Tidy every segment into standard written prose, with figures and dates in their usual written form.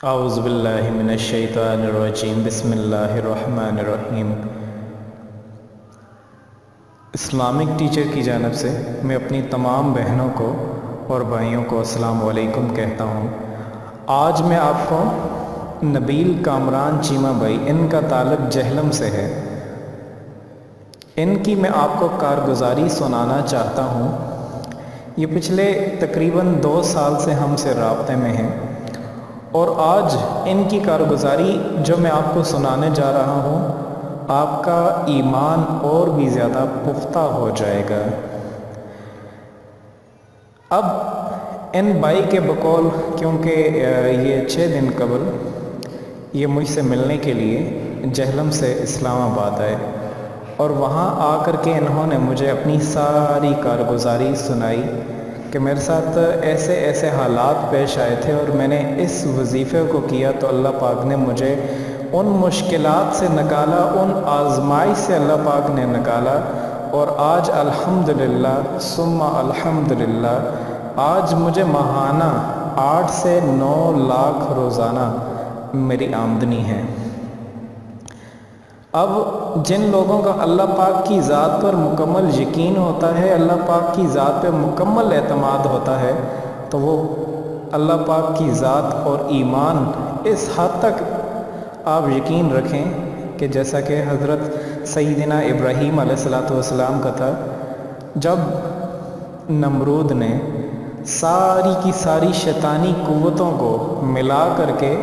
اعوذ باللہ من الشیطان الرجیم بسم اللہ الرحمن الرحیم۔ اسلامک ٹیچر کی جانب سے میں اپنی تمام بہنوں کو اور بھائیوں کو السلام علیکم کہتا ہوں۔ آج میں آپ کو نبیل کامران چیمہ بھائی، ان کا تعلق جہلم سے ہے، ان کی میں آپ کو کارگزاری سنانا چاہتا ہوں۔ یہ پچھلے تقریباً 2 سال سے ہم سے رابطے میں ہیں، اور آج ان کی کارگزاری جو میں آپ کو سنانے جا رہا ہوں، آپ کا ایمان اور بھی زیادہ پختہ ہو جائے گا۔ اب ان بھائی کے بقول، کیونکہ یہ 6 دن قبل یہ مجھ سے ملنے کے لیے جہلم سے اسلام آباد آئے، اور وہاں آ کر کے انہوں نے مجھے اپنی ساری کارگزاری سنائی کہ میرے ساتھ ایسے ایسے حالات پیش آئے تھے، اور میں نے اس وظیفے کو کیا تو اللہ پاک نے مجھے ان مشکلات سے نکالا، ان آزمائش سے اللہ پاک نے نکالا، اور آج الحمدللہ ثم الحمدللہ آج مجھے ماہانہ 8 سے 9 لاکھ روزانہ میری آمدنی ہے۔ اب جن لوگوں کا اللہ پاک کی ذات پر مکمل یقین ہوتا ہے، اللہ پاک کی ذات پہ مکمل اعتماد ہوتا ہے، تو وہ اللہ پاک کی ذات اور ایمان اس حد تک آپ یقین رکھیں کہ جیسا کہ حضرت سیدنا ابراہیم علیہ السلام کا تھا، جب نمرود نے ساری کی ساری شیطانی قوتوں کو ملا کر کے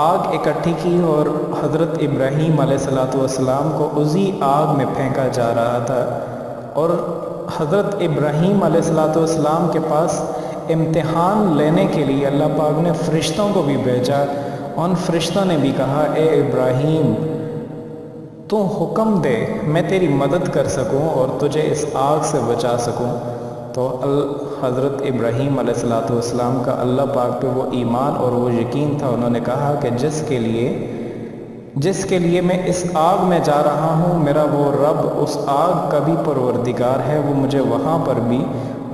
آگ اکٹھی کی، اور حضرت ابراہیم علیہ السلام کو اسی آگ میں پھینکا جا رہا تھا، اور حضرت ابراہیم علیہ السلام کے پاس امتحان لینے کے لیے اللہ پاک نے فرشتوں کو بھی بھیجا۔ ان فرشتوں نے بھی کہا، اے ابراہیم، تو حکم دے میں تیری مدد کر سکوں اور تجھے اس آگ سے بچا سکوں۔ تو حضرت ابراہیم علیہ السلام کا اللہ پاک پہ وہ ایمان اور وہ یقین تھا، انہوں نے کہا کہ جس کے لیے میں اس آگ میں جا رہا ہوں، میرا وہ رب اس آگ کا بھی پروردگار ہے، وہ مجھے وہاں پر بھی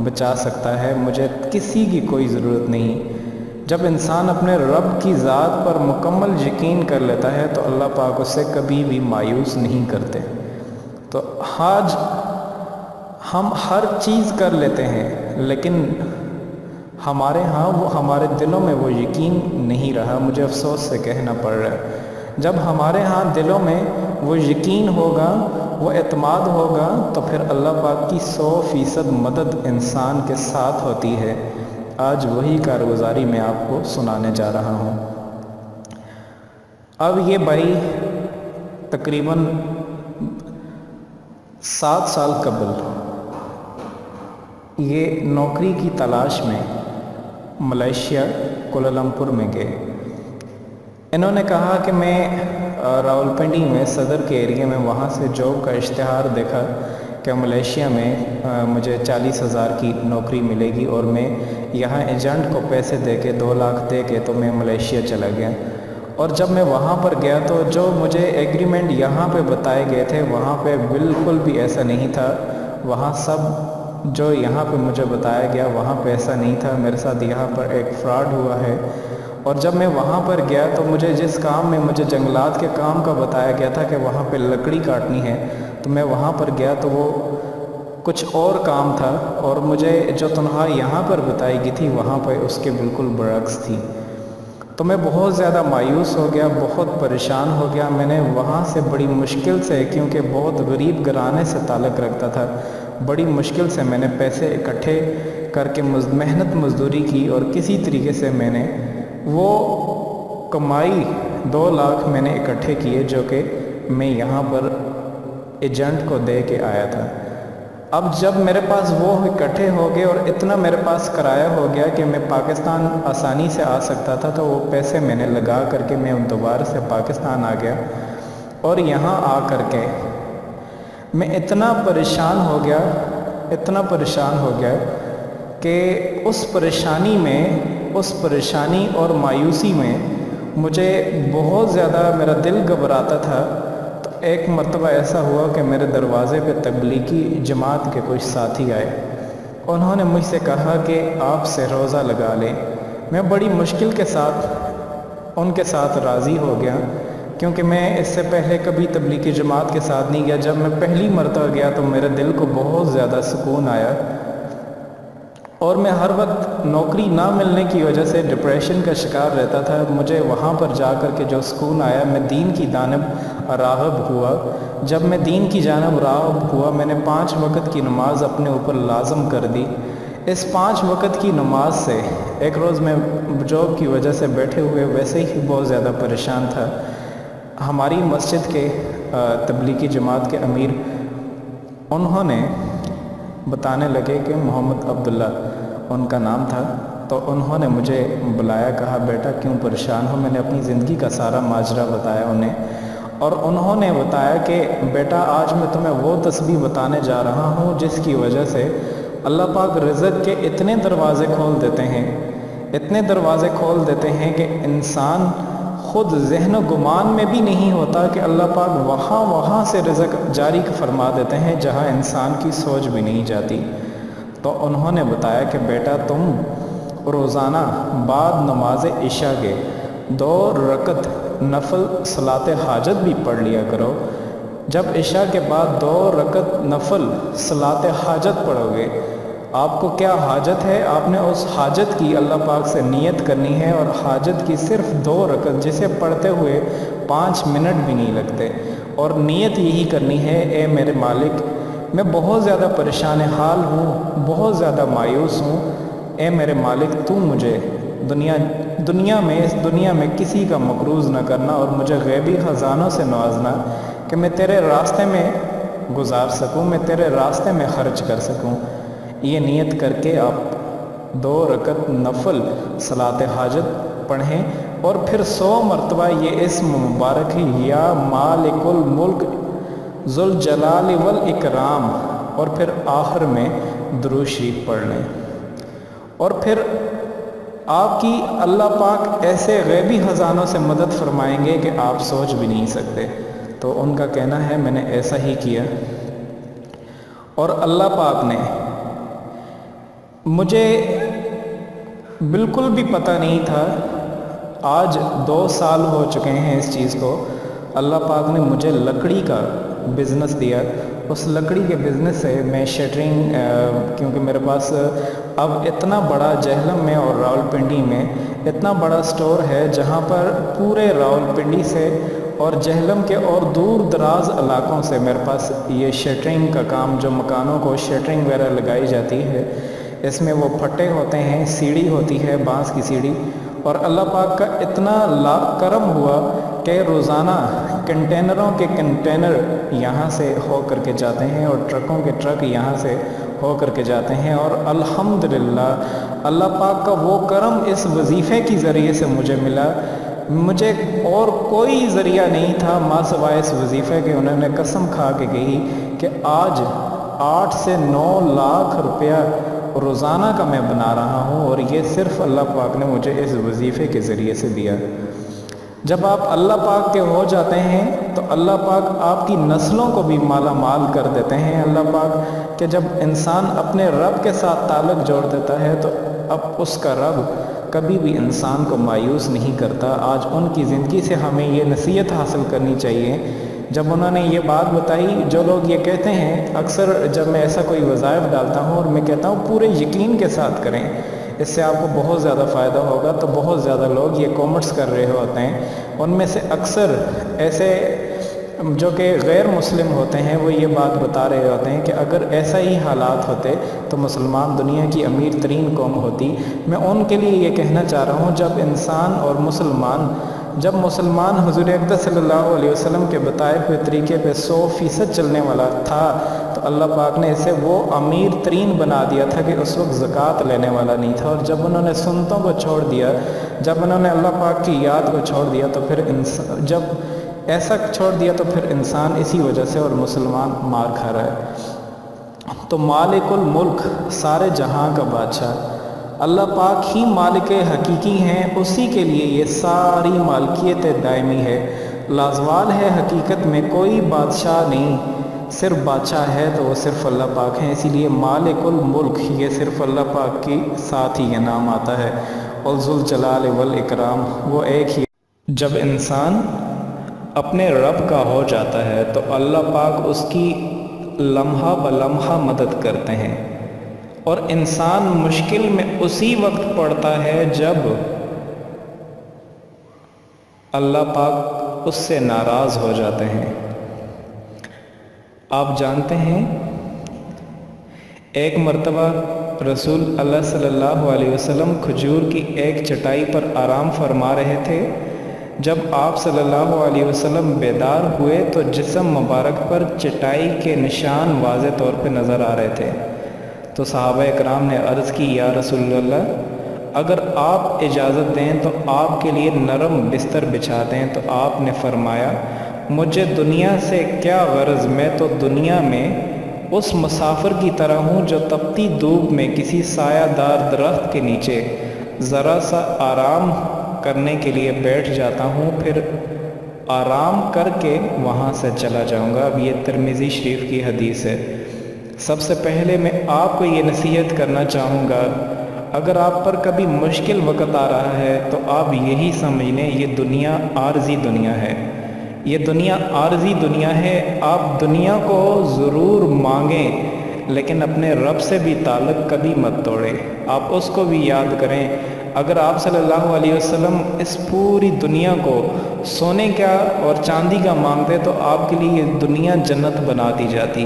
بچا سکتا ہے، مجھے کسی کی کوئی ضرورت نہیں۔ جب انسان اپنے رب کی ذات پر مکمل یقین کر لیتا ہے تو اللہ پاک اسے کبھی بھی مایوس نہیں کرتے۔ تو آج ہم ہر چیز کر لیتے ہیں، لیکن ہمارے ہاں وہ ہمارے دلوں میں وہ یقین نہیں رہا، مجھے افسوس سے کہنا پڑ رہا ہے۔ جب ہمارے ہاں دلوں میں وہ یقین ہوگا، وہ اعتماد ہوگا، تو پھر اللہ پاک کی 100% مدد انسان کے ساتھ ہوتی ہے۔ آج وہی کارگزاری میں آپ کو سنانے جا رہا ہوں۔ اب یہ بھائی تقریباً 7 سال قبل یہ نوکری کی تلاش میں ملیشیا کوالالمپور میں گئے۔ انہوں نے کہا کہ میں راولپنڈی میں صدر کے ایریا میں وہاں سے جاب کا اشتہار دیکھا کہ ملیشیا میں مجھے 40,000 کی نوکری ملے گی، اور میں یہاں ایجنٹ کو پیسے دے کے 2 لاکھ دے کے تو میں ملیشیا چلا گیا۔ اور جب میں وہاں پر گیا تو جو مجھے ایگریمنٹ یہاں پہ بتائے گئے تھے وہاں پہ بالکل بھی ایسا نہیں تھا۔ وہاں سب جو یہاں پہ مجھے بتایا گیا وہاں پہ ایسا نہیں تھا۔ میرے ساتھ یہاں پر ایک فراڈ ہوا ہے۔ اور جب میں وہاں پر گیا تو مجھے جس کام میں مجھے جنگلات کے کام کا بتایا گیا تھا کہ وہاں پہ لکڑی کاٹنی ہے، تو میں وہاں پر گیا تو وہ کچھ اور کام تھا، اور مجھے جو تنخواہ یہاں پر بتائی گئی تھی وہاں پہ اس کے بالکل برعکس تھی۔ تو میں بہت زیادہ مایوس ہو گیا، بہت پریشان ہو گیا۔ میں نے وہاں سے بڑی مشکل سے، کیونکہ بہت غریب گھرانے سے تعلق رکھتا تھا، بڑی مشکل سے میں نے پیسے اکٹھے کر کے محنت مزدوری کی، اور کسی طریقے سے میں نے وہ کمائی 2 لاکھ میں نے اکٹھے کیے، جو کہ میں یہاں پر ایجنٹ کو دے کے آیا تھا۔ اب جب میرے پاس وہ اکٹھے ہو گئے اور اتنا میرے پاس کرایہ ہو گیا کہ میں پاکستان آسانی سے آ سکتا تھا، تو وہ پیسے میں نے لگا کر کے میں دوبارہ سے پاکستان آ گیا، اور یہاں آ کر کے میں اتنا پریشان ہو گیا کہ اس پریشانی اور مایوسی میں مجھے بہت زیادہ میرا دل گھبراتا تھا۔ تو ایک مرتبہ ایسا ہوا کہ میرے دروازے پہ تبلیغی جماعت کے کچھ ساتھی آئے، انہوں نے مجھ سے کہا کہ آپ سے روزہ لگا لیں۔ میں بڑی مشکل کے ساتھ ان کے ساتھ راضی ہو گیا، کیونکہ میں اس سے پہلے کبھی تبلیغی جماعت کے ساتھ نہیں گیا۔ جب میں پہلی مرتبہ گیا تو میرے دل کو بہت زیادہ سکون آیا، اور میں ہر وقت نوکری نہ ملنے کی وجہ سے ڈپریشن کا شکار رہتا تھا۔ مجھے وہاں پر جا کر کے جو سکون آیا، میں دین کی جانب راغب ہوا۔ جب میں دین کی جانب راغب ہوا، میں نے 5 وقت کی نماز اپنے اوپر لازم کر دی۔ اس 5 وقت کی نماز سے ایک روز میں جاب کی وجہ سے بیٹھے ہوئے ویسے ہی بہت زیادہ پریشان تھا۔ ہماری مسجد کے تبلیغی جماعت کے امیر انہوں نے بتانے لگے کہ محمد عبداللہ ان کا نام تھا، تو انہوں نے مجھے بلایا، کہا بیٹا کیوں پریشان ہو؟ میں نے اپنی زندگی کا سارا ماجرا بتایا انہیں، اور انہوں نے بتایا کہ بیٹا آج میں تمہیں وہ تسبیح بتانے جا رہا ہوں جس کی وجہ سے اللہ پاک رزق کے اتنے دروازے کھول دیتے ہیں، اتنے دروازے کھول دیتے ہیں کہ انسان خود ذہن و گمان میں بھی نہیں ہوتا کہ اللہ پاک وہاں سے رزق جاری فرما دیتے ہیں جہاں انسان کی سوچ بھی نہیں جاتی۔ تو انہوں نے بتایا کہ بیٹا تم روزانہ بعد نماز عشاء کے 2 رکعت نفل صلاۃ حاجت بھی پڑھ لیا کرو۔ جب عشاء کے بعد 2 رکعت نفل صلاۃ حاجت پڑھو گے، آپ کو کیا حاجت ہے، آپ نے اس حاجت کی اللہ پاک سے نیت کرنی ہے، اور حاجت کی صرف 2 رکعت جسے پڑھتے ہوئے 5 منٹ بھی نہیں لگتے، اور نیت یہی کرنی ہے، اے میرے مالک میں بہت زیادہ پریشان حال ہوں، بہت زیادہ مایوس ہوں، اے میرے مالک تو مجھے اس دنیا میں کسی کا مقروض نہ کرنا، اور مجھے غیبی خزانوں سے نوازنا کہ میں تیرے راستے میں گزار سکوں، میں تیرے راستے میں خرچ کر سکوں۔ یہ نیت کر کے آپ 2 رکعت نفل صلاۃ حاجت پڑھیں، اور پھر 100 مرتبہ یہ اسم مبارک ہے، یا مالک الملک ذوالجلال والاکرام، اور پھر آخر میں درود شریف پڑھ لیں، اور پھر آپ کی اللہ پاک ایسے غیبی خزانوں سے مدد فرمائیں گے کہ آپ سوچ بھی نہیں سکتے۔ تو ان کا کہنا ہے میں نے ایسا ہی کیا، اور اللہ پاک نے مجھے بالکل بھی پتہ نہیں تھا، آج 2 سال ہو چکے ہیں اس چیز کو، اللہ پاک نے مجھے لکڑی کا بزنس دیا۔ اس لکڑی کے بزنس سے میں شٹرنگ، کیونکہ میرے پاس اب اتنا بڑا جہلم میں اور راولپنڈی میں اتنا بڑا سٹور ہے، جہاں پر پورے راولپنڈی سے اور جہلم کے اور دور دراز علاقوں سے میرے پاس یہ شٹرنگ کا کام، جو مکانوں کو شٹرنگ وغیرہ لگائی جاتی ہے، اس میں وہ پھٹے ہوتے ہیں، سیڑھی ہوتی ہے بانس کی سیڑھی، اور اللہ پاک کا اتنا لاکھ کرم ہوا کہ روزانہ کنٹینروں کے کنٹینر یہاں سے ہو کر کے جاتے ہیں، اور ٹرکوں کے ٹرک یہاں سے ہو کر کے جاتے ہیں، اور الحمدللہ اللہ پاک کا وہ کرم اس وظیفے کی ذریعے سے مجھے ملا۔ مجھے اور کوئی ذریعہ نہیں تھا ماں سوائے اس وظیفے کے۔ انہوں نے قسم کھا کے کہی کہ آج 8 سے 9 لاکھ روپیہ روزانہ کا میں بنا رہا ہوں، اور یہ صرف اللہ پاک نے مجھے اس وظیفے کے ذریعے سے دیا۔ جب آپ اللہ پاک کے ہو جاتے ہیں تو اللہ پاک آپ کی نسلوں کو بھی مالا مال کر دیتے ہیں۔ اللہ پاک کہ جب انسان اپنے رب کے ساتھ تعلق جوڑ دیتا ہے تو اب اس کا رب کبھی بھی انسان کو مایوس نہیں کرتا۔ آج ان کی زندگی سے ہمیں یہ نصیحت حاصل کرنی چاہیے۔ جب انہوں نے یہ بات بتائی، جو لوگ یہ کہتے ہیں، اکثر جب میں ایسا کوئی وظائف ڈالتا ہوں اور میں کہتا ہوں پورے یقین کے ساتھ کریں، اس سے آپ کو بہت زیادہ فائدہ ہوگا، تو بہت زیادہ لوگ یہ کومنٹس کر رہے ہوتے ہیں۔ ان میں سے اکثر ایسے جو کہ غیر مسلم ہوتے ہیں وہ یہ بات بتا رہے ہوتے ہیں کہ اگر ایسا ہی حالات ہوتے تو مسلمان دنیا کی امیر ترین قوم ہوتی۔ میں ان کے لیے یہ کہنا چاہ رہا ہوں، جب مسلمان حضور اقدس صلی اللہ علیہ وسلم کے بتائے ہوئے طریقے پہ 100% چلنے والا تھا تو اللہ پاک نے اسے وہ امیر ترین بنا دیا تھا کہ اس وقت زکوٰۃ لینے والا نہیں تھا۔ اور جب انہوں نے سنتوں کو چھوڑ دیا، جب انہوں نے اللہ پاک کی یاد کو چھوڑ دیا، تو پھر جب ایسا چھوڑ دیا تو پھر انسان اسی وجہ سے اور مسلمان مار کھا رہا ہے۔ تو مالک الملک، سارے جہاں کا بادشاہ اللہ پاک ہی مالک حقیقی ہیں، اسی کے لیے یہ ساری مالکیت دائمی ہے، لازوال ہے۔ حقیقت میں کوئی بادشاہ نہیں، صرف بادشاہ ہے تو وہ صرف اللہ پاک ہیں۔ اسی لیے مالک الملک یہ صرف اللہ پاک کی ساتھ ہی یہ نام آتا ہے، اور ذوالجلال والاکرام وہ ایک ہی جب انسان اپنے رب کا ہو جاتا ہے تو اللہ پاک اس کی لمحہ بلمحہ مدد کرتے ہیں، اور انسان مشکل میں اسی وقت پڑتا ہے جب اللہ پاک اس سے ناراض ہو جاتے ہیں۔ آپ جانتے ہیں ایک مرتبہ رسول اللہ صلی اللہ علیہ وسلم کھجور کی ایک چٹائی پر آرام فرما رہے تھے۔ جب آپ صلی اللہ علیہ وسلم بیدار ہوئے تو جسم مبارک پر چٹائی کے نشان واضح طور پہ نظر آ رہے تھے۔ تو صحابہ اکرام نے عرض کی، یا رسول اللہ، اگر آپ اجازت دیں تو آپ کے لیے نرم بستر بچھا دیں۔ تو آپ نے فرمایا، مجھے دنیا سے کیا غرض، میں تو دنیا میں اس مسافر کی طرح ہوں جو تپتی دھوپ میں کسی سایہ دار درخت کے نیچے ذرا سا آرام کرنے کے لیے بیٹھ جاتا ہوں، پھر آرام کر کے وہاں سے چلا جاؤں گا۔ اب یہ ترمذی شریف کی حدیث ہے۔ سب سے پہلے میں آپ کو یہ نصیحت کرنا چاہوں گا، اگر آپ پر کبھی مشکل وقت آ رہا ہے تو آپ یہی سمجھ لیں یہ دنیا عارضی دنیا ہے، یہ دنیا عارضی دنیا ہے۔ آپ دنیا کو ضرور مانگیں لیکن اپنے رب سے بھی تعلق کبھی مت توڑیں، آپ اس کو بھی یاد کریں۔ اگر آپ صلی اللہ علیہ وسلم اس پوری دنیا کو سونے کا اور چاندی کا مانگتے تو آپ کے لیے یہ دنیا جنت بنا دی جاتی،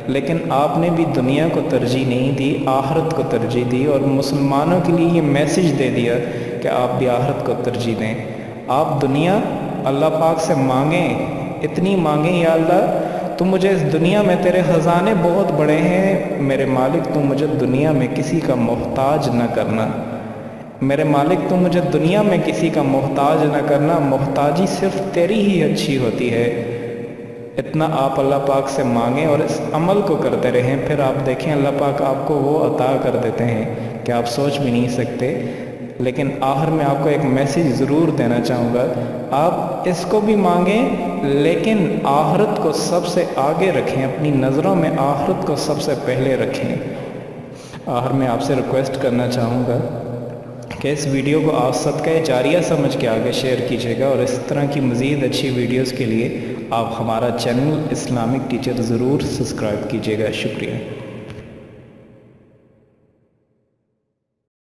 لیکن آپ نے بھی دنیا کو ترجیح نہیں دی، آخرت کو ترجیح دی، اور مسلمانوں کے لیے یہ میسج دے دیا کہ آپ بھی آخرت کو ترجیح دیں۔ آپ دنیا اللہ پاک سے مانگیں، اتنی مانگیں، یا اللہ تو مجھے اس دنیا میں تیرے خزانے بہت بڑے ہیں، میرے مالک تو مجھے دنیا میں کسی کا محتاج نہ کرنا، میرے مالک تو مجھے دنیا میں کسی کا محتاج نہ کرنا، محتاجی صرف تیری ہی اچھی ہوتی ہے۔ اتنا آپ اللہ پاک سے مانگیں اور اس عمل کو کرتے رہیں، پھر آپ دیکھیں اللہ پاک آپ کو وہ عطا کر دیتے ہیں کہ آپ سوچ بھی نہیں سکتے۔ لیکن آخر میں آپ کو ایک میسیج ضرور دینا چاہوں گا، آپ اس کو بھی مانگیں لیکن آخرت کو سب سے آگے رکھیں، اپنی نظروں میں آخرت کو سب سے پہلے رکھیں۔ آخر میں آپ سے ریکویسٹ کرنا چاہوں گا کہ اس ویڈیو کو آپ صدقہ جاریہ سمجھ کے آگے شیئر کیجیے گا، اور اس طرح کی مزید اچھی ویڈیوز کے لیے آپ ہمارا چینل اسلامک ٹیچر ضرور سبسکرائب کیجیے گا۔ شکریہ۔